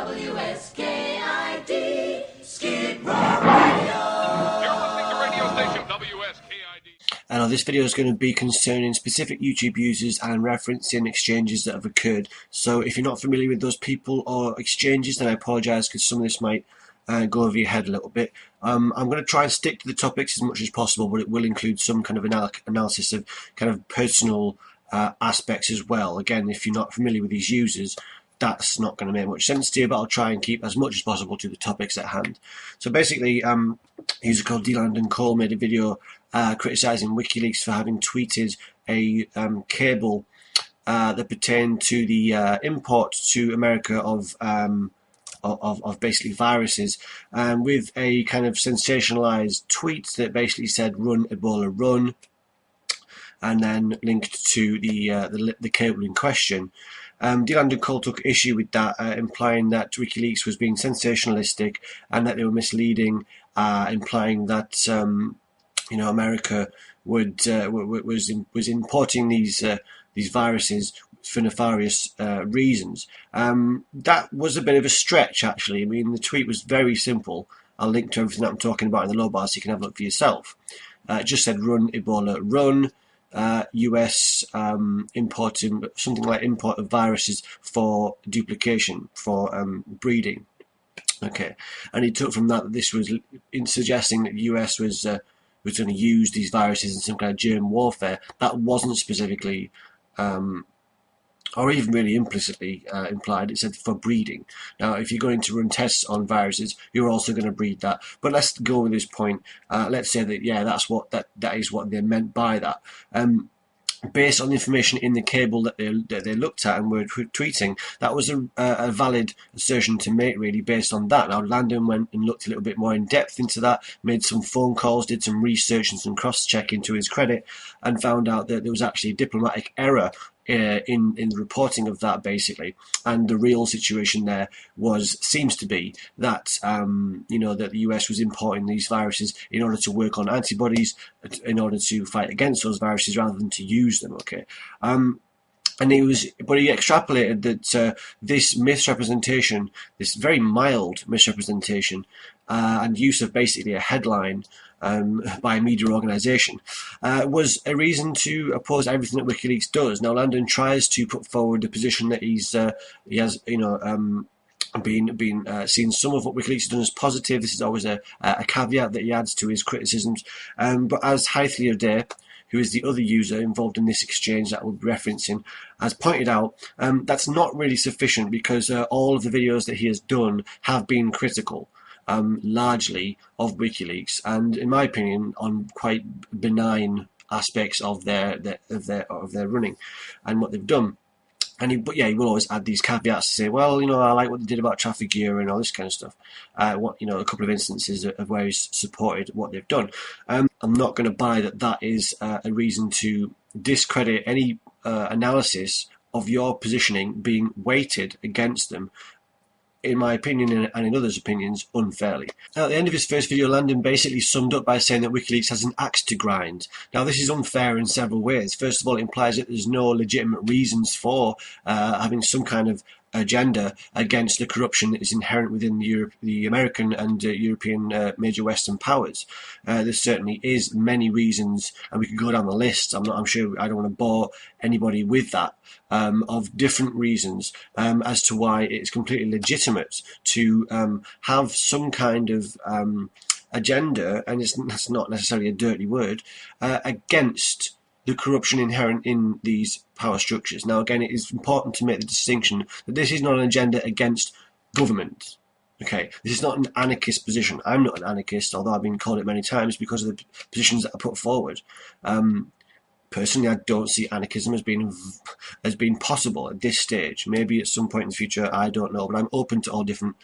WSKID, Skid Row Radio. You're listening to radio station WSKID. I know this video is going to be concerning specific YouTube users and referencing exchanges that have occurred. So if you're not familiar with those people or exchanges, then I apologise because some of this might go over your head a little bit. I'm going to try and stick to the topics as much as possible, but it will include some kind of analysis of kind of personal aspects as well. Again, if you're not familiar with these users, that's not going to make much sense to you, but I'll try and keep as much as possible to the topics at hand. So basically, a user called DLandonCole made a video criticising WikiLeaks for having tweeted a cable that pertained to the import to America of basically viruses, with a kind of sensationalized tweet that basically said "Run Ebola, run," and then linked to the cable in question. DLandonCole took issue with that, implying that WikiLeaks was being sensationalistic and that they were misleading, implying that America was importing these viruses for nefarious reasons. That was a bit of a stretch, actually. I mean, the tweet was very simple. I'll link to everything that I'm talking about in the low bar so you can have a look for yourself. It just said "Run Ebola, run." US importing something like import of viruses for duplication, for breeding. Okay, and he took from that this was in suggesting that the US was going to use these viruses in some kind of germ warfare. That wasn't specifically or even really implicitly implied. It said for breeding. Now, if you're going to run tests on viruses, you're also going to breed that. But let's go with this point. Let's say that that is what they meant by that. Based on the information in the cable that they looked at and were tweeting, that was a valid assertion to make, really, based on that. Now, Landon went and looked a little bit more in depth into that, made some phone calls, did some research and some cross-checking to his credit, and found out that there was actually a diplomatic error in the reporting of that, basically, and the real situation there seems to be that that the US was importing these viruses in order to work on antibodies, in order to fight against those viruses rather than to use them. Okay, and he extrapolated that this misrepresentation, this very mild misrepresentation, and use of basically a headline by a media organisation, was a reason to oppose everything that WikiLeaks does. Now, Landon tries to put forward the position that he has been seen some of what WikiLeaks has done as positive. This is always a caveat that he adds to his criticisms. But as Haitian, who is the other user involved in this exchange that we'll be referencing, has pointed out, that's not really sufficient because all of the videos that he has done have been critical. Largely of WikiLeaks, and in my opinion, on quite benign aspects of their running and what they've done. And he will always add these caveats to say, well, I like what they did about traffic gear and all this kind of stuff. A couple of instances of where he's supported what they've done. I'm not going to buy that is a reason to discredit any analysis of your positioning being weighted against them, in my opinion and in others' opinions, unfairly. Now, at the end of his first video, Landon basically summed up by saying that WikiLeaks has an axe to grind. Now, this is unfair in several ways. First of all, it implies that there's no legitimate reasons for having some kind of agenda against the corruption that is inherent within the American and European major Western powers. There certainly is many reasons, and we could go down the list. I'm sure I don't want to bore anybody with that, of different reasons as to why it's completely legitimate to have some kind of agenda, and that's not necessarily a dirty word, against the corruption inherent in these power structures. Now, again, it is important to make the distinction that this is not an agenda against government. Okay, this is not an anarchist position. I'm not an anarchist, although I've been called it many times because of the positions that I put forward. Personally, I don't see anarchism as being possible at this stage. Maybe at some point in the future, I don't know, but I'm open to all different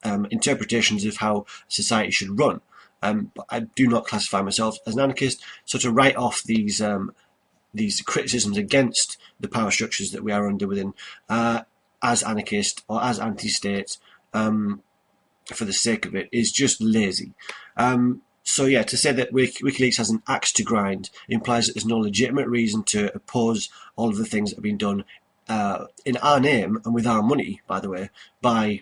interpretations of how society should run. But I do not classify myself as an anarchist, so to write off these criticisms against the power structures that we are under within as anarchist or as anti-state for the sake of it is just lazy. So yeah, to say that WikiLeaks has an axe to grind implies that there's no legitimate reason to oppose all of the things that have been done in our name and with our money, by the way, by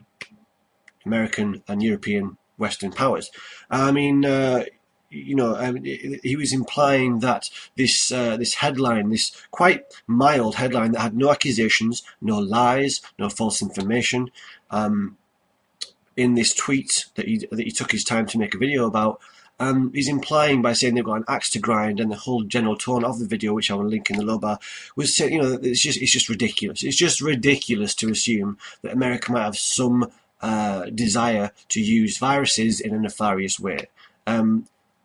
American and European Western powers. I mean, he was implying that this headline, this quite mild headline that had no accusations, no lies, no false information, in this tweet that he took his time to make a video about, he's implying by saying they've got an axe to grind, and the whole general tone of the video, which I will link in the low bar, was saying, it's just ridiculous. It's just ridiculous to assume that America might have some desire to use viruses in a nefarious way.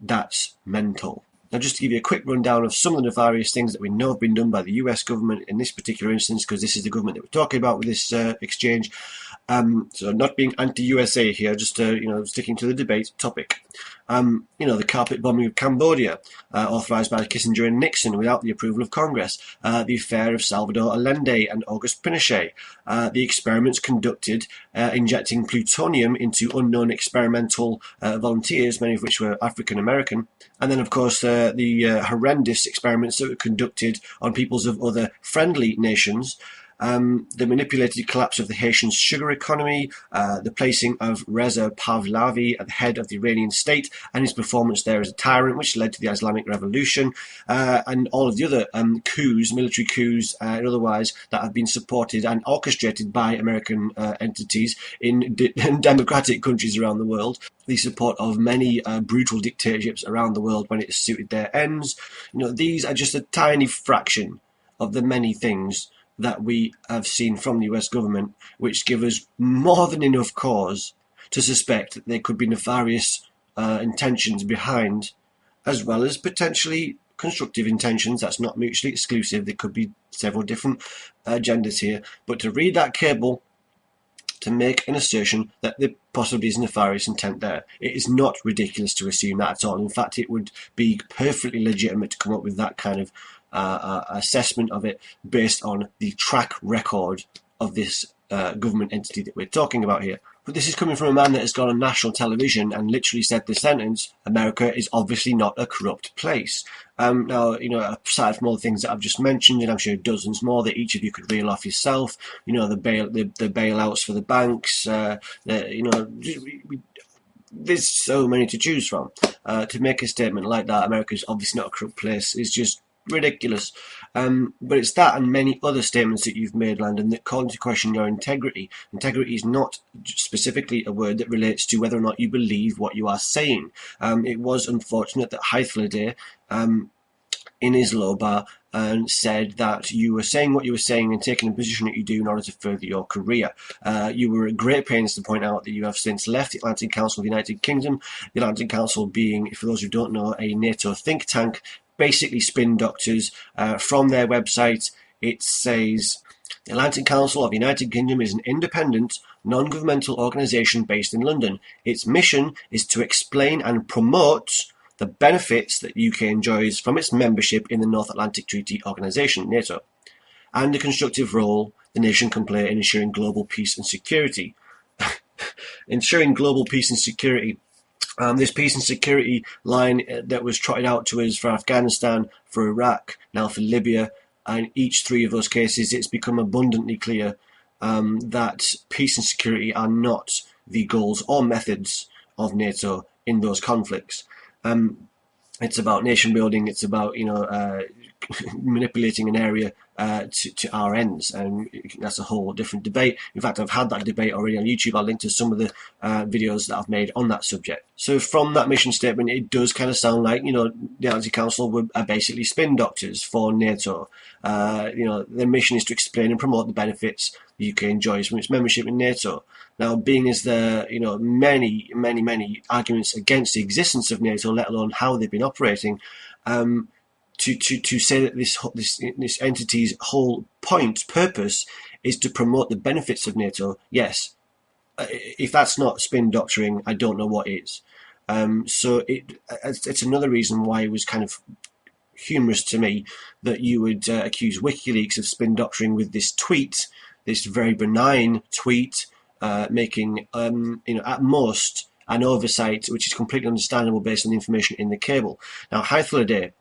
That's mental. Now, just to give you a quick rundown of some of the nefarious things that we know have been done by the US government in this particular instance, because this is the government that we're talking about with this exchange. So not being anti-USA here, just sticking to the debate topic. The carpet bombing of Cambodia, authorised by Kissinger and Nixon without the approval of Congress. The affair of Salvador Allende and Auguste Pinochet. The experiments conducted injecting plutonium into unknown experimental volunteers, many of which were African American. And then, of course, the horrendous experiments that were conducted on peoples of other friendly nations. The manipulated collapse of the Haitian sugar economy, the placing of Reza Pahlavi at the head of the Iranian state, and his performance there as a tyrant, which led to the Islamic Revolution, and all of the other coups, military coups and otherwise, that have been supported and orchestrated by American entities in democratic countries around the world. The support of many brutal dictatorships around the world when it suited their ends. These are just a tiny fraction of the many things that we have seen from the US government, which give us more than enough cause to suspect that there could be nefarious intentions behind, as well as potentially constructive intentions. That's not mutually exclusive. There could be several different agendas here. But to read that cable, to make an assertion that there possibly is nefarious intent there, it is not ridiculous to assume that at all. In fact, it would be perfectly legitimate to come up with that kind of assessment of it based on the track record of this government entity that we're talking about here. But this is coming from a man that has gone on national television and literally said the sentence, "America is obviously not a corrupt place." Now, aside from all the things that I've just mentioned, and I'm sure dozens more that each of you could reel off yourself, the bailouts for the banks, there's so many to choose from. To make a statement like that, America is obviously not a corrupt place, is just ridiculous. But it's that and many other statements that you've made, Landon, that call into question your integrity. Integrity is not specifically a word that relates to whether or not you believe what you are saying. It was unfortunate that Haithalade, in his low bar, said that you were saying what you were saying and taking a position that you do in order to further your career. You were at great pains to point out that you have since left the Atlantic Council of the United Kingdom, the Atlantic Council being, for those who don't know, a NATO think tank, basically spin doctors. From their website, it says, the Atlantic Council of the United Kingdom is an independent, non-governmental organisation based in London. Its mission is to explain and promote the benefits that UK enjoys from its membership in the North Atlantic Treaty Organisation, NATO, and the constructive role the nation can play in ensuring global peace and security. Ensuring global peace and security. This peace and security line that was trotted out to us for Afghanistan, for Iraq, now for Libya, and each three of those cases, it's become abundantly clear that peace and security are not the goals or methods of NATO in those conflicts. It's about nation building. It's about manipulating an area to our ends, and that's a whole different debate. In fact, I've had that debate already on YouTube. I'll link to some of the videos that I've made on that subject. So from that mission statement, it does kind of sound like the Atlantic Council are basically spin doctors for NATO. Their mission is to explain and promote the benefits the UK enjoys from its membership in NATO. Now, being as there many arguments against the existence of NATO, let alone how they've been operating, to say that this entity's whole purpose is to promote the benefits of NATO, yes. If that's not spin doctoring, I don't know what is. So it's another reason why it was kind of humorous to me that you would accuse WikiLeaks of spin doctoring with this tweet, this very benign tweet, making at most an oversight, which is completely understandable based on the information in the cable. Now, Haithalade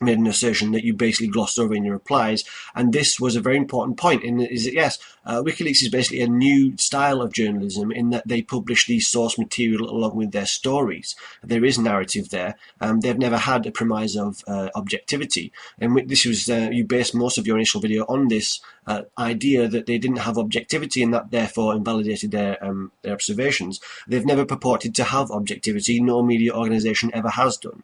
made an assertion that you basically glossed over in your replies, and this was a very important point. And is that yes, WikiLeaks is basically a new style of journalism in that they publish the source material along with their stories. There is narrative there. They've never had a premise of objectivity, and this was you based most of your initial video on this idea that they didn't have objectivity and that therefore invalidated their observations. They've never purported to have objectivity. No media organisation ever has done.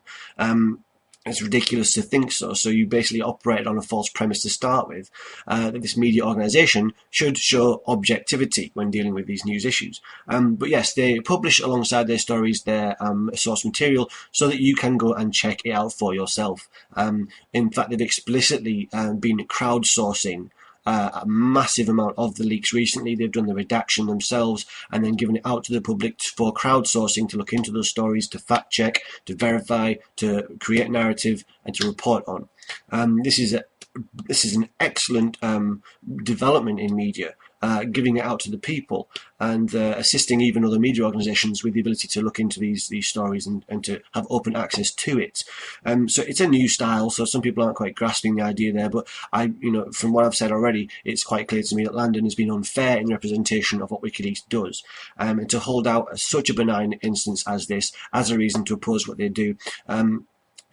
It's ridiculous to think so. So you basically operated on a false premise to start with, that this media organisation should show objectivity when dealing with these news issues. But yes, they publish alongside their stories their source material so that you can go and check it out for yourself. In fact, they've explicitly been crowdsourcing a massive amount of the leaks recently. They've done the redaction themselves and then given it out to the public for crowdsourcing to look into those stories, to fact check, to verify, to create narrative, and to report on. This is an excellent development in media, giving it out to the people and assisting even other media organisations with the ability to look into these stories and to have open access to it. So it's a new style, so some people aren't quite grasping the idea there, but from what I've said already, it's quite clear to me that Landon has been unfair in representation of what WikiLeaks does. And to hold out such a benign instance as this as a reason to oppose what they do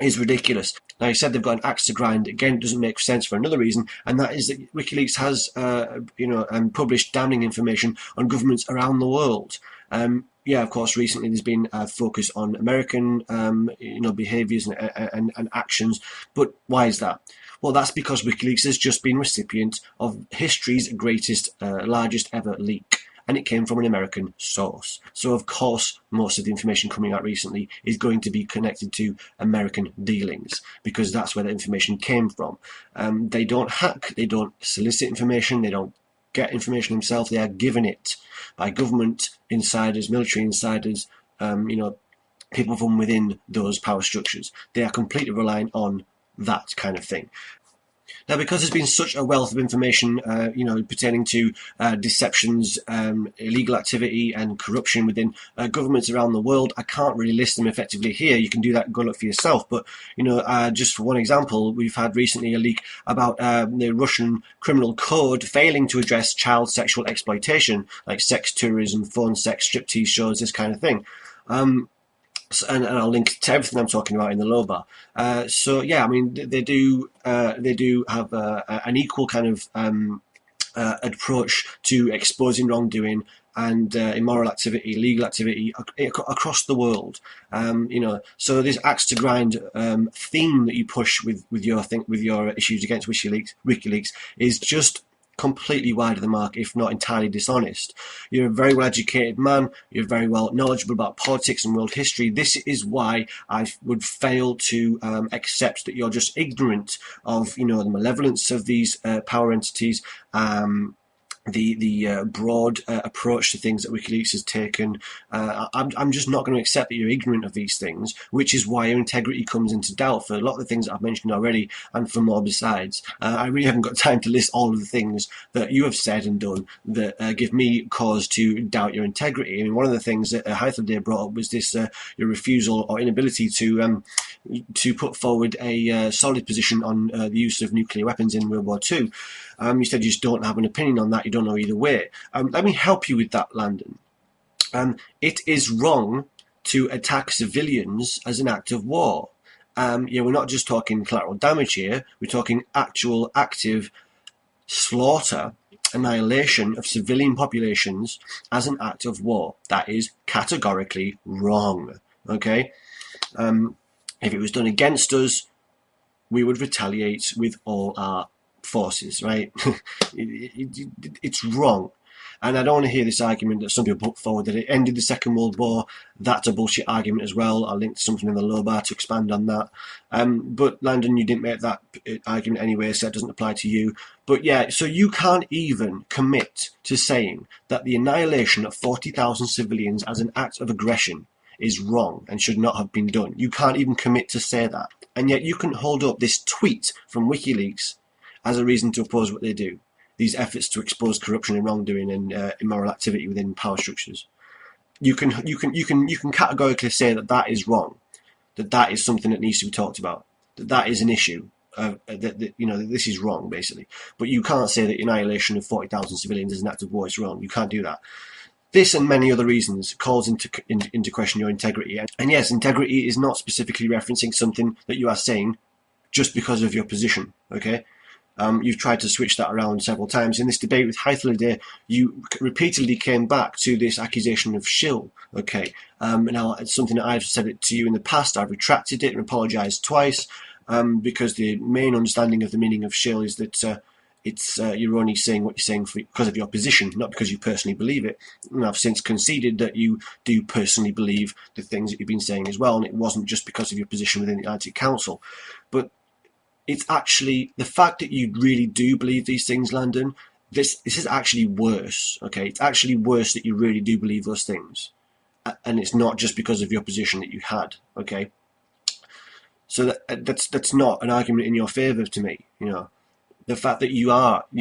is ridiculous. Now, you said they've got an axe to grind. Again, it doesn't make sense for another reason, and that is that WikiLeaks has, published damning information on governments around the world. Of course, recently there's been a focus on American, behaviours and actions. But why is that? Well, that's because WikiLeaks has just been recipient of history's greatest, largest ever leak. And it came from an American source. So, of course, most of the information coming out recently is going to be connected to American dealings, because that's where the information came from. They don't hack, they don't solicit information, they don't get information themselves, they are given it by government insiders, military insiders, people from within those power structures. They are completely reliant on that kind of thing. Now, because there's been such a wealth of information, pertaining to deceptions, illegal activity and corruption within governments around the world, I can't really list them effectively here. You can do that and go look for yourself. But, just for one example, we've had recently a leak about the Russian criminal code failing to address child sexual exploitation, like sex tourism, phone sex, striptease shows, this kind of thing. And I'll link to everything I'm talking about in the low bar. They do have an equal kind of approach to exposing wrongdoing and immoral activity, illegal activity across the world. So this axe to grind theme that you push with your issues against WikiLeaks is just completely wide of the mark, if not entirely dishonest. You're a very well educated man, you're very well knowledgeable about politics and world history. This is why I would fail to accept that you're just ignorant of the malevolence of these power entities, the broad approach to things that WikiLeaks has taken. I'm just not going to accept that you're ignorant of these things, which is why your integrity comes into doubt for a lot of the things that I've mentioned already and for more besides. I really haven't got time to list all of the things that you have said and done that give me cause to doubt your integrity. I mean, one of the things that Hythloday brought up was this your refusal or inability to put forward a solid position on the use of nuclear weapons in World War II. You said you just don't have an opinion on that, you don't know either way. Let me help you with that, Landon. It is wrong to attack civilians as an act of war. We're not just talking collateral damage here, we're talking actual active slaughter, annihilation of civilian populations as an act of war. That is categorically wrong. Okay? If it was done against us, we would retaliate with all our forces, right? It's wrong. And I don't want to hear this argument that some people put forward that it ended the Second World War. That's a bullshit argument as well. I'll link to something in the low bar to expand on that. But Landon, you didn't make that argument anyway, so that doesn't apply to you. But yeah, so you can't even commit to saying that the annihilation of 40,000 civilians as an act of aggression is wrong and should not have been done. You can't even commit to say that. And yet you can hold up this tweet from WikiLeaks as a reason to oppose what they do. These efforts to expose corruption and wrongdoing and immoral activity within power structures. You can categorically say that that is wrong, that is something that needs to be talked about. that is an issue. That you know, that this is wrong, basically. But you can't say that annihilation of 40,000 civilians is an act of war is wrong. You can't do that. This and many other reasons calls into question your integrity. And yes, integrity is not specifically referencing something that you are saying just because of your position, okay? You've tried to switch that around several times. In this debate with Haithliday, you repeatedly came back to this accusation of shill, okay? Now, it's something that I've said it to you in the past. I've retracted it and apologised twice, because the main understanding of the meaning of shill is that you're only saying what you're saying because of your position, not because you personally believe it. And I've since conceded that you do personally believe the things that you've been saying as well, and it wasn't just because of your position within the Atlantic Council. But it's actually the fact that you really do believe these things, Landon. This is actually worse, okay? It's actually worse that you really do believe those things, and it's not just because of your position that you had, okay? So that's not an argument in your favour to me, you know. The fact that you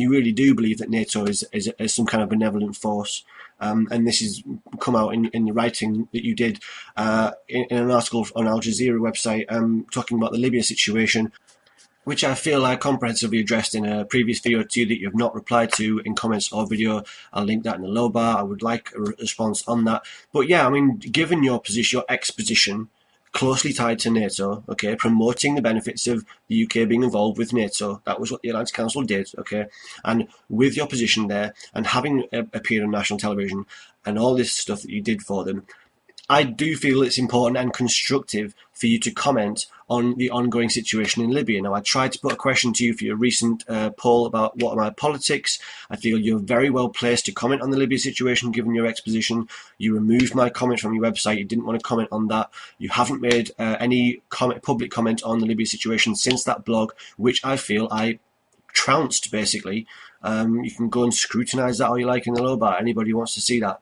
really do believe that NATO is some kind of benevolent force, and this has come out in the writing that you did in an article on Al Jazeera website talking about the Libya situation, which I feel I comprehensively addressed in a previous video to you that you have not replied to in comments or video. I'll link that in the low bar. I would like a response on that. But yeah, I mean, given your position, your ex-position, closely tied to NATO, okay, promoting the benefits of the UK being involved with NATO. That was what the Atlantic Council did, okay, and with your position there and having appeared on national television and all this stuff that you did for them, I do feel it's important and constructive for you to comment on the ongoing situation in Libya. Now, I tried to put a question to you for your recent poll about what are my politics. I feel you're very well placed to comment on the Libya situation given your exposition. You removed my comment from your website. You didn't want to comment on that. You haven't made any public comment on the Libya situation since that blog, which I feel I trounced, basically. You can go and scrutinise that all you like in the low bar. Anybody who wants to see that.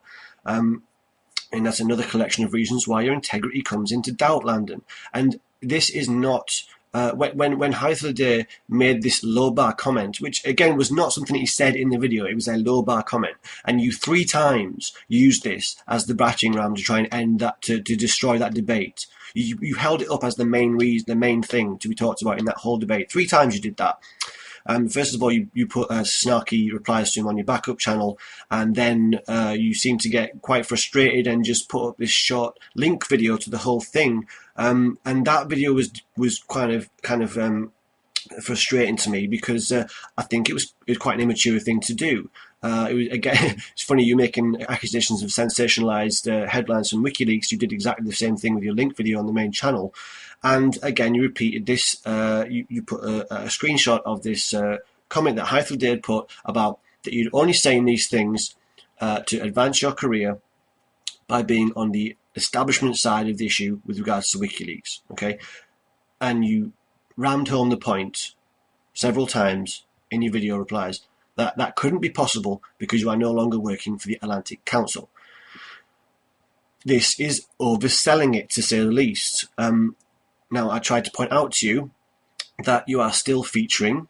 And that's another collection of reasons why your integrity comes into doubt, Landon. And this is not when Haithliday made this low bar comment, which again was not something he said in the video. It was a low bar comment, and you 3 times used this as the battering ram to try and end that, to destroy that debate. You held it up as the main reason, the main thing to be talked about in that whole debate. 3 times you did that. First of all, you put snarky replies to him on your backup channel, and then you seem to get quite frustrated and just put up this short link video to the whole thing. And that video was kind of frustrating to me because I think it was quite an immature thing to do. It was, again, it's funny, you making accusations of sensationalized headlines from WikiLeaks. You did exactly the same thing with your link video on the main channel. And again, you repeated this. You put a screenshot of this comment that Haithliday had put about that you'd only saying these things to advance your career by being on the establishment side of the issue with regards to WikiLeaks. Okay, and you rammed home the point several times in your video replies that that couldn't be possible because you are no longer working for the Atlantic Council. This is overselling it, to say the least. Now, I tried to point out to you that you are still featuring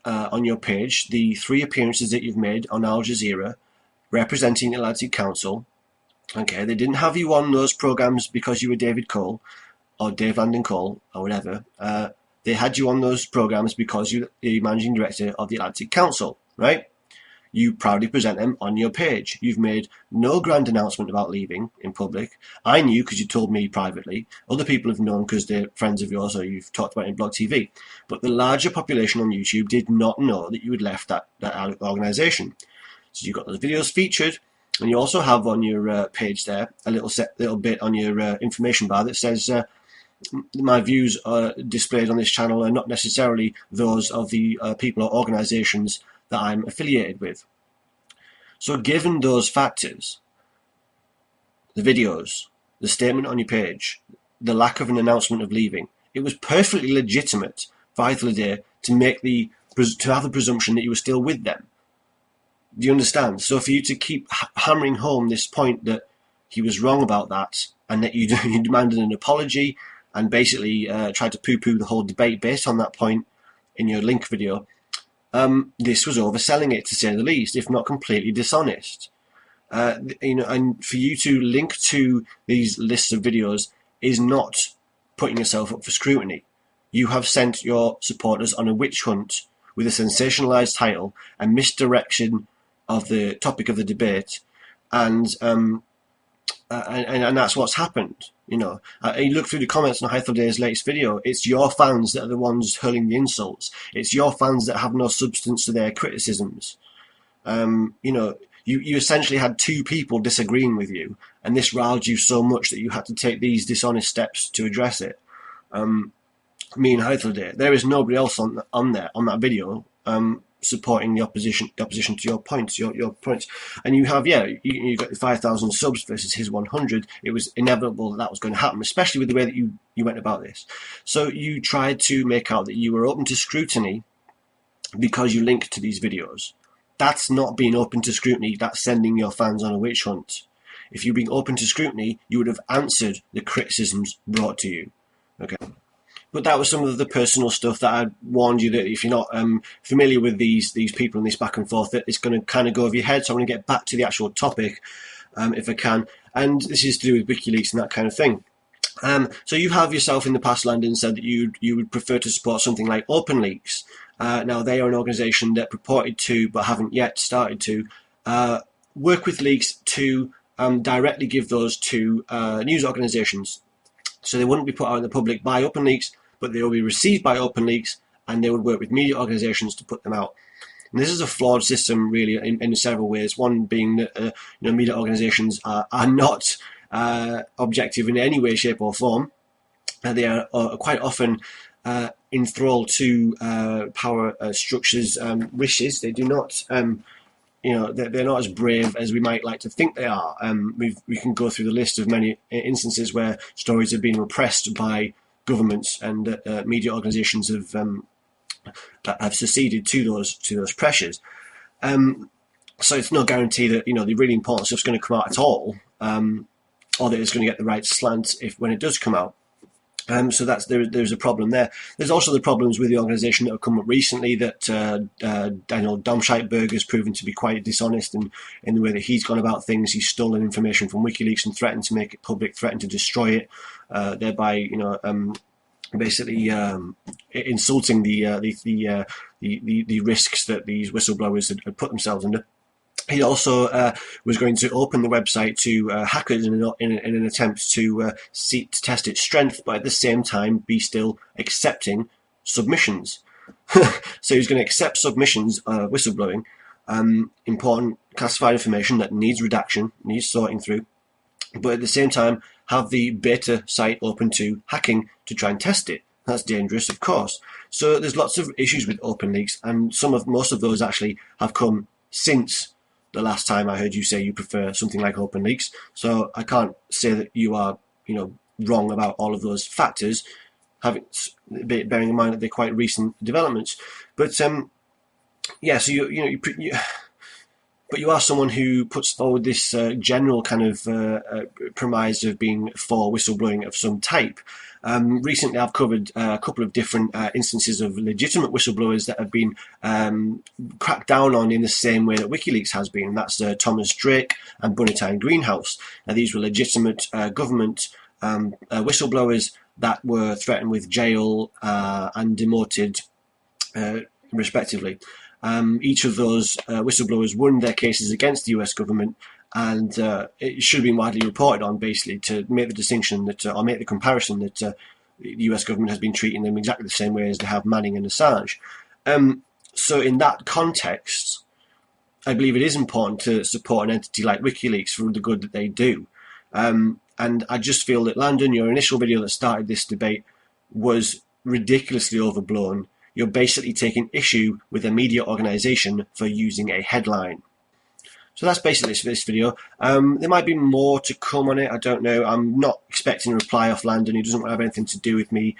on your page the 3 appearances that you've made on Al Jazeera representing the Atlantic Council. Okay, they didn't have you on those programs because you were David Cole or DLandonCole or whatever. They had you on those programs because you're the managing director of the Atlantic Council, right? You proudly present them on your page. You've made no grand announcement about leaving in public. I knew because you told me privately. Other people have known because they're friends of yours or you've talked about it in Blog TV. But the larger population on YouTube did not know that you had left that organisation. So you've got those videos featured, and you also have on your page there a little bit on your information bar that says my views displayed on this channel are not necessarily those of the people or organisations that I'm affiliated with. So given those factors, the videos, the statement on your page, the lack of an announcement of leaving, it was perfectly legitimate for Haithliday to have the presumption that you were still with them. Do you understand? So for you to keep hammering home this point that he was wrong about that and that you demanded an apology and basically tried to poo-poo the whole debate based on that point in your link video, this was overselling it, to say the least, if not completely dishonest. And for you to link to these lists of videos is not putting yourself up for scrutiny. you have sent your supporters on a witch hunt with a sensationalized title and misdirection of the topic of the debate, and that's what's happened. You look through the comments on Hythilday's latest video, it's your fans that are the ones hurling the insults. It's your fans that have no substance to their criticisms. You essentially had two people disagreeing with you, and this riled you so much that you had to take these dishonest steps to address it. Me and Hythilday, there is nobody else on that video supporting the opposition to your points, your points. And you have, you got the 5,000 subs versus his 100. It was inevitable that was going to happen, especially with the way that you went about this. So you tried to make out that you were open to scrutiny because you linked to these videos. That's not being open to scrutiny, that's sending your fans on a witch hunt. If you'd been open to scrutiny, you would have answered the criticisms brought to you. Okay. But that was some of the personal stuff that I warned you that if you're not familiar with these people and this back and forth, that it's going to kind of go over your head. So I'm going to get back to the actual topic, if I can. And this is to do with WikiLeaks and that kind of thing. So you have yourself in the past, Landon, said that you would prefer to support something like OpenLeaks. Now, they are an organisation that purported to, but haven't yet started to, work with leaks to directly give those to news organisations. So they wouldn't be put out in the public by OpenLeaks, but they will be received by OpenLeaks, and they would work with media organisations to put them out. And this is a flawed system, really, in several ways. One being that media organisations are not objective in any way, shape, or form. They are quite often enthralled to power structures' wishes. They do not. They're not as brave as we might like to think they are. We can go through the list of many instances where stories have been repressed by governments, and media organisations have seceded to those pressures. So it's no guarantee that the really important stuff's going to come out at all, or that it's going to get the right slant when it does come out. So there's a problem there. There's also the problems with the organisation that have come up recently, that Daniel Domscheit-Berg has proven to be quite dishonest in the way that he's gone about things. He's stolen information from WikiLeaks and threatened to make it public, threatened to destroy it, thereby basically insulting the risks that these whistleblowers had put themselves under. He also was going to open the website to hackers in an attempt to seek to test its strength, but at the same time be still accepting submissions. So he's going to accept submissions, whistleblowing, important classified information that needs redaction, needs sorting through, but at the same time have the beta site open to hacking to try and test it. That's dangerous, of course. So there's lots of issues with OpenLeaks, and most of those actually have come since the last time I heard you say you prefer something like OpenLeaks. So I can't say that you are, wrong about all of those factors, bearing in mind that they're quite recent developments. But so but you are someone who puts forward this general kind of premise of being for whistleblowing of some type. Recently, I've covered a couple of different instances of legitimate whistleblowers that have been cracked down on in the same way that WikiLeaks has been. And that's Thomas Drake and Bunnytime Greenhouse. Now, these were legitimate government whistleblowers that were threatened with jail and demoted, respectively. Each of those whistleblowers won their cases against the US government, and it should have been widely reported on, basically, to make the distinction that, or make the comparison that the US government has been treating them exactly the same way as they have Manning and Assange. So in that context, I believe it is important to support an entity like WikiLeaks for the good that they do. And I just feel that, Landon, your initial video that started this debate was ridiculously overblown. You're basically taking issue with a media organisation for using a headline. So that's basically it for this video. There might be more to come on it, I don't know. I'm not expecting a reply off Landon. He doesn't have anything to do with me.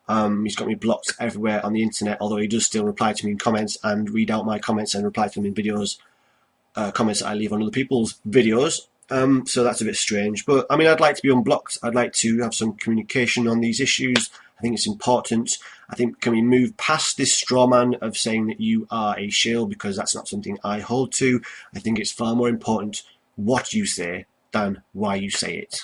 He's got me blocked everywhere on the internet, although he does still reply to me in comments and read out my comments and reply to them in videos, comments that I leave on other people's videos. So that's a bit strange. But, I mean, I'd like to be unblocked. I'd like to have some communication on these issues. I think it's important. I think, can we move past this straw man of saying that you are a shill, because that's not something I hold to. I think it's far more important what you say than why you say it.